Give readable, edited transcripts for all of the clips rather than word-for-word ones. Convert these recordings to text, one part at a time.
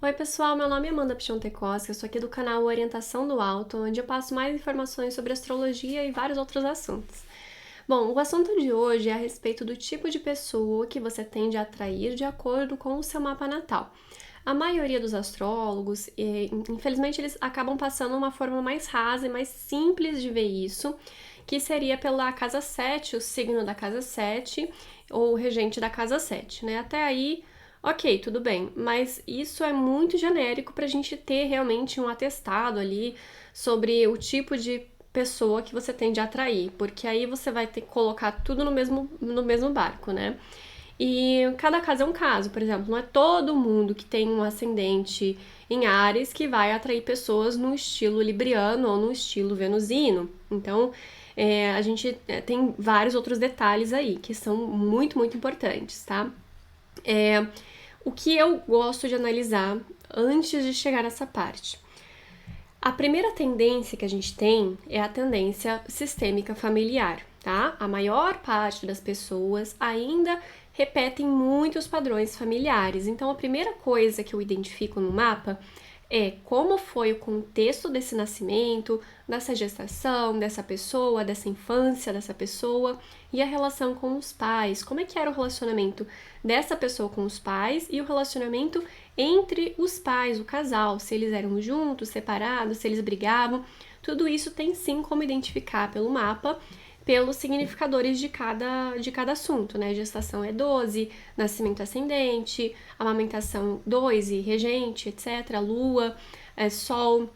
Oi pessoal, meu nome é Amanda Pichontecosta, eu sou aqui do canal Orientação do Alto, onde eu passo mais informações sobre astrologia e vários outros assuntos. Bom, o assunto de hoje é a respeito do tipo de pessoa que você tende a atrair de acordo com o seu mapa natal. A maioria dos astrólogos, infelizmente, eles acabam passando uma forma mais rasa e mais simples de ver isso, que seria pela casa 7, o signo da casa 7, ou o regente da casa 7, né? Até aí, ok, tudo bem, mas isso é muito genérico para a gente ter realmente um atestado ali sobre o tipo de pessoa que você tende a atrair, porque aí você vai ter que colocar tudo no mesmo barco, né? E cada caso é um caso, por exemplo, não é todo mundo que tem um ascendente em Áries que vai atrair pessoas no estilo libriano ou no estilo venusino. Então, a gente tem vários outros detalhes aí que são muito, muito importantes, tá? O que eu gosto de analisar antes de chegar nessa parte? A primeira tendência que a gente tem é a tendência sistêmica familiar, tá? A maior parte das pessoas ainda repetem muitos padrões familiares. Então, a primeira coisa que eu identifico no mapa é como foi o contexto desse nascimento, dessa gestação, dessa pessoa, dessa infância dessa pessoa e a relação com os pais. Como é que era o relacionamento dessa pessoa com os pais e o relacionamento entre os pais, o casal, se eles eram juntos, separados, se eles brigavam. Tudo isso tem sim como identificar pelo mapa, pelos significadores de cada assunto, né? Gestação é 12, nascimento ascendente, amamentação 2 e regente, etc. Lua, sol,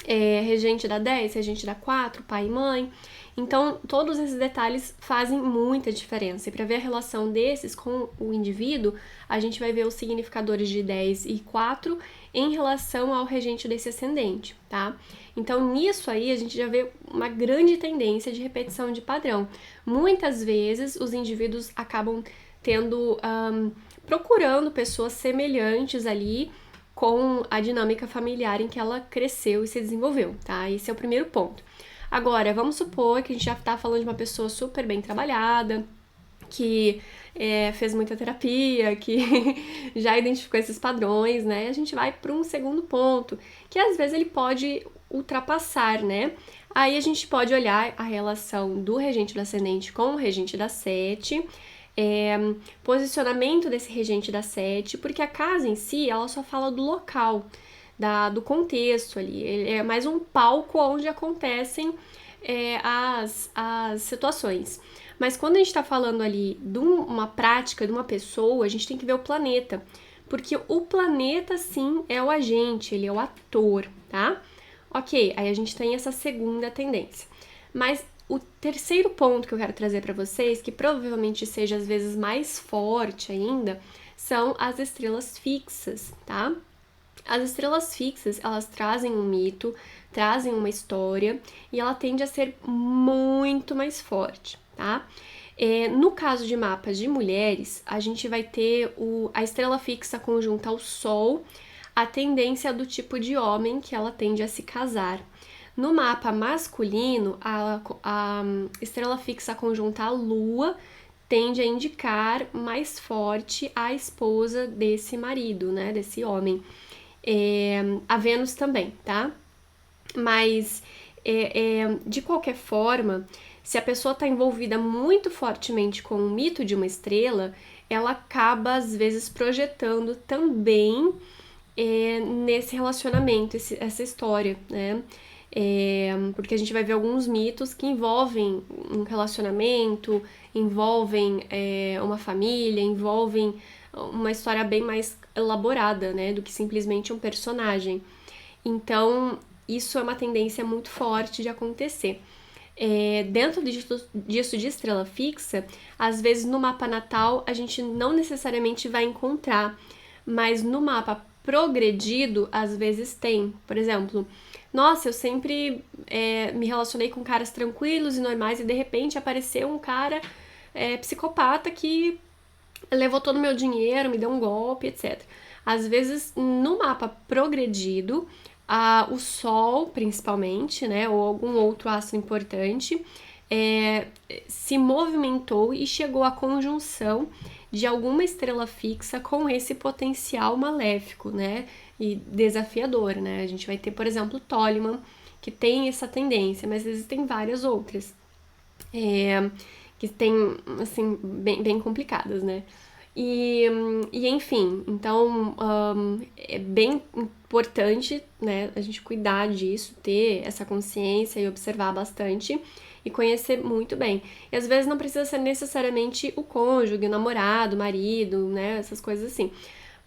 regente da 10, regente da 4, pai e mãe. Então, todos esses detalhes fazem muita diferença. E para ver a relação desses com o indivíduo, a gente vai ver os significadores de 10 e 4 em relação ao regente desse ascendente, tá? Então, nisso aí, a gente já vê uma grande tendência de repetição de padrão. Muitas vezes, os indivíduos acabam procurando pessoas semelhantes ali com a dinâmica familiar em que ela cresceu e se desenvolveu, tá? Esse é o primeiro ponto. Agora, vamos supor que a gente já tá falando de uma pessoa super bem trabalhada, que fez muita terapia, que já identificou esses padrões, né? A gente vai para um segundo ponto, que às vezes ele pode ultrapassar, né? Aí a gente pode olhar a relação do regente do ascendente com o regente da 7, posicionamento desse regente da 7, porque a casa em si, ela só fala do local, do contexto ali. Ele é mais um palco onde acontecem as situações. Mas quando a gente está falando ali de uma prática, de uma pessoa, a gente tem que ver o planeta. Porque o planeta, sim, é o agente, ele é o ator, tá? Ok, aí a gente tem essa segunda tendência. Mas o terceiro ponto que eu quero trazer para vocês, que provavelmente seja às vezes mais forte ainda, são as estrelas fixas, tá? As estrelas fixas, elas trazem um mito, trazem uma história e ela tende a ser muito mais forte, tá? No caso de mapas de mulheres, a gente vai ter a estrela fixa conjunta ao Sol, a tendência do tipo de homem que ela tende a se casar. No mapa masculino, a estrela fixa conjunta à Lua tende a indicar mais forte a esposa desse marido, né, desse homem. A Vênus também, tá? Mas, de qualquer forma, se a pessoa está envolvida muito fortemente com o mito de uma estrela, ela acaba, às vezes, projetando também nesse relacionamento, essa história, né? Porque a gente vai ver alguns mitos que envolvem um relacionamento, envolvem uma família, envolvem uma história bem mais elaborada, né, do que simplesmente um personagem. Então, isso é uma tendência muito forte de acontecer. Dentro disso de estrela fixa, às vezes no mapa natal a gente não necessariamente vai encontrar, mas no mapa progredido, às vezes tem. Por exemplo, nossa, eu sempre me relacionei com caras tranquilos e normais e de repente apareceu um cara psicopata que levou todo o meu dinheiro, me deu um golpe, etc. Às vezes, no mapa progredido, o Sol, principalmente, né, ou algum outro astro importante, se movimentou e chegou à conjunção de alguma estrela fixa com esse potencial maléfico, né? E desafiador, né? A gente vai ter, por exemplo, Toliman, que tem essa tendência, mas existem várias outras que tem, assim, bem complicadas, né? E enfim, então é bem importante, né, a gente cuidar disso, ter essa consciência e observar bastante e conhecer muito bem. E às vezes não precisa ser necessariamente o cônjuge, o namorado, o marido, né, essas coisas assim.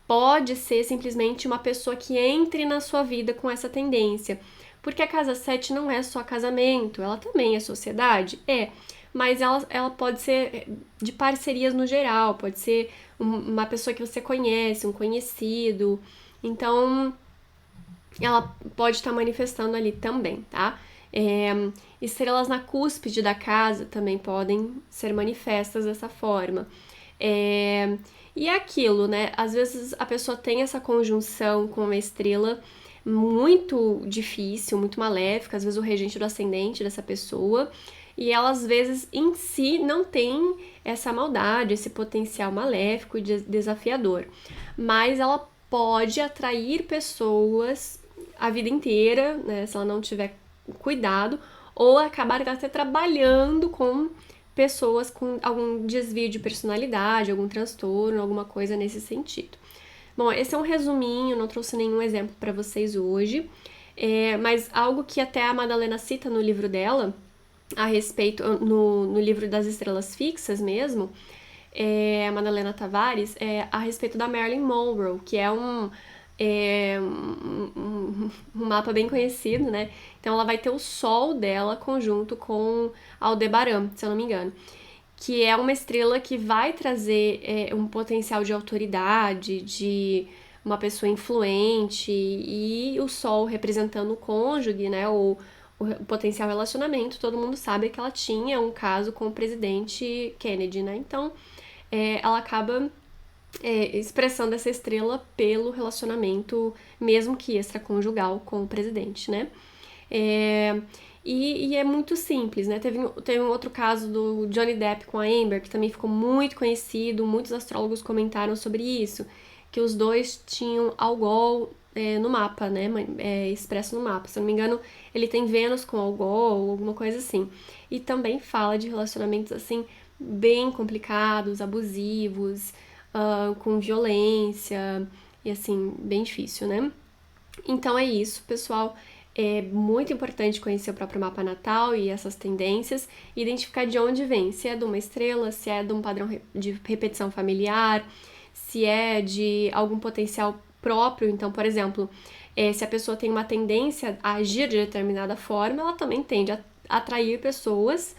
Pode ser simplesmente uma pessoa que entre na sua vida com essa tendência. Porque a casa 7 não é só casamento, ela também é sociedade? É, mas ela pode ser de parcerias no geral, pode ser uma pessoa que você conhece, um conhecido. Então, ela pode estar manifestando ali também, tá? Estrelas na cúspide da casa também podem ser manifestas dessa forma. E é aquilo, né? Às vezes a pessoa tem essa conjunção com uma estrela muito difícil, muito maléfica, às vezes o regente do ascendente dessa pessoa, e ela às vezes em si não tem essa maldade, esse potencial maléfico e desafiador, mas ela pode atrair pessoas a vida inteira, né, se ela não tiver cuidado, ou acabar até trabalhando com pessoas com algum desvio de personalidade, algum transtorno, alguma coisa nesse sentido. Bom, esse é um resuminho, não trouxe nenhum exemplo para vocês hoje, mas algo que até a Madalena cita no livro dela, a respeito, no livro das estrelas fixas mesmo, a Madalena Tavares, a respeito da Marilyn Monroe, que é um mapa bem conhecido, né? Então ela vai ter o Sol dela conjunto com Aldebaran, se eu não me engano, que é uma estrela que vai trazer um potencial de autoridade, de uma pessoa influente, e o Sol representando o cônjuge, né? O potencial relacionamento, todo mundo sabe que ela tinha um caso com o presidente Kennedy, né? Então ela acaba expressando essa estrela pelo relacionamento, mesmo que extraconjugal, com o presidente, né? E é muito simples, né? Teve um outro caso do Johnny Depp com a Amber, que também ficou muito conhecido, muitos astrólogos comentaram sobre isso, que os dois tinham Algol no mapa, né? Expresso no mapa. Se eu não me engano, ele tem Vênus com Algol, alguma coisa assim. E também fala de relacionamentos, assim, bem complicados, abusivos, com violência, e assim, bem difícil, né? Então é isso, pessoal. É muito importante conhecer o próprio mapa natal e essas tendências, identificar de onde vem, se é de uma estrela, se é de um padrão de repetição familiar, se é de algum potencial próprio. Então, por exemplo, se a pessoa tem uma tendência a agir de determinada forma, ela também tende a atrair pessoas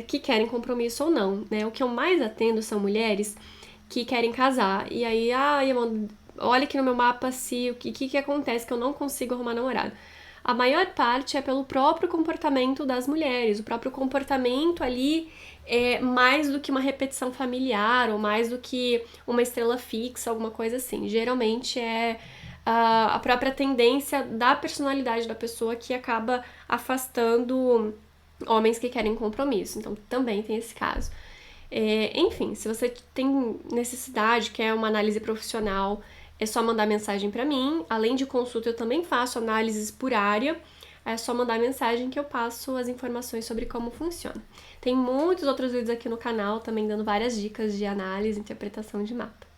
que querem compromisso ou não, né? O que eu mais atendo são mulheres que querem casar, e aí, olha aqui no meu mapa se o que acontece que eu não consigo arrumar namorado. A maior parte é pelo próprio comportamento das mulheres, o próprio comportamento ali mais do que uma repetição familiar ou mais do que uma estrela fixa, alguma coisa assim. Geralmente é a própria tendência da personalidade da pessoa que acaba afastando homens que querem compromisso. Então também tem esse caso. Enfim, se você tem necessidade, quer uma análise profissional, é só mandar mensagem para mim. Além de consulta, eu também faço análises por área. É só mandar mensagem que eu passo as informações sobre como funciona. Tem muitos outros vídeos aqui no canal também dando várias dicas de análise e interpretação de mapa.